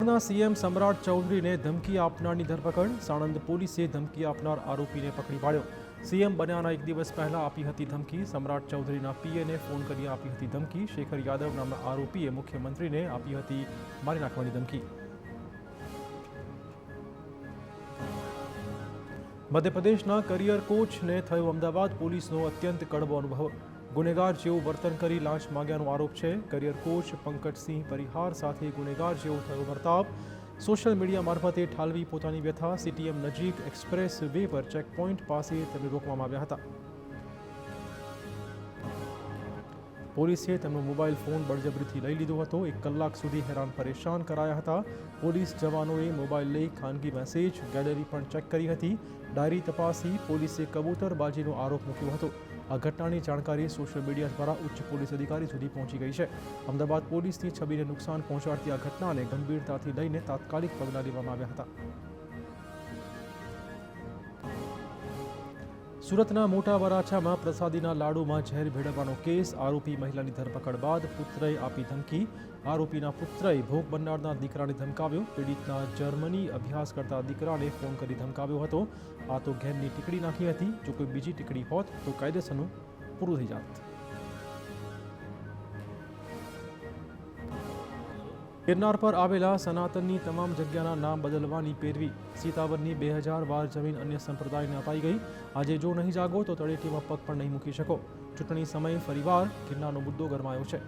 તમિલનાડુના સીએમ સમ્રાટ ચૌધરીને ધમકી આપનારની ધરપકડ। સાણંદ પોલીસે ધમકી આપનાર આરોપીને પકડી પાડ્યો। સીએમ બન્યાના એક દિવસ પહેલા આપી હતી ધમકી। સમ્રાટ ચૌધરીના પીએને ફોન કરી આપી હતી ધમકી। શેખર યાદવ નામના આરોપીએ મુખ્યમંત્રીને આપી હતી મારી નાખવાની ધમકી। મધ્યપ્રદેશના કરિયર કોચને થયો અમદાવાદ પોલીસનો અત્યંત કડવો અનુભવ। ગુનેગાર જેવું વર્તન કરી લાંચ માંગ્યાનો આરોપ છે। કરિયર કોચ પંકજસિંહ પરિહાર સાથે ગુનેગાર જેવો થયો વર્તાવ। સોશિયલ મીડિયા મારફતે ઠાલવી પોતાની વ્યથા। સીટીએમ નજીક એક્સપ્રેસ વે પર ચેકપોઇન્ટ પાસે તેમને રોકવામાં આવ્યા હતા। પોલીસે તેમનો મોબાઈલ ફોન બળજબરીથી લઈ લીધો હતો। 1 કલાક સુધી હેરાન પરેશાન કરાયા હતા। પોલીસ જવાનોએ મોબાઈલ લઈ ખાનગી મેસેજ ગેલેરી પણ ચેક કરી હતી। ડાયરી તપાસી પોલીસે કબૂતરબાજીનો આરોપ મૂક્યો હતો। આ ઘટનાની જાણકારી સોશિયલ મીડિયા દ્વારા ઉચ્ચ પોલીસ અધિકારી સુધી પહોંચી ગઈ છે। અમદાવાદ પોલીસની છબીને નુકસાન પહોંચાડતી આ ઘટનાને ગંભીરતાથી લઈને તાત્કાલિક પગલાં લેવામાં આવ્યા હતા। સુરતના મોટા વરાછામાં પ્રસાદીના લાડુમાં ઝેર ભેળવવાનો કેસ। આરોપી મહિલાની ધરપકડ બાદ પુત્રએ આપી ધમકી। આરોપીના પુત્રએ ભોગ બનનારના દીકરાને ધમકાવ્યો। પીડિતના જર્મની અભ્યાસ કરતા દીકરાને ફોન કરી ધમકાવ્યો હતો। આ તો ઘેરની ટીકડી નાખી હતી। જો કોઈ બીજી ટીકડી હોત તો કાયદેસરનું પૂરું થઈ જાત। ગિરનાર પર આવેલા સનાતનની તમામ જગ્યાના નામ બદલવાની પેરવી। સીતાવરની 2000 વાર જમીન અન્ય સંપ્રદાયને અપાઈ ગઈ। આજે જો નહીં જાગો તો તળેટીમાં પગ પણ નહીં મૂકી શકો। ચૂંટણી સમયે ફરીવાર ગિરનારનો મુદ્દો ગરમાયો છે।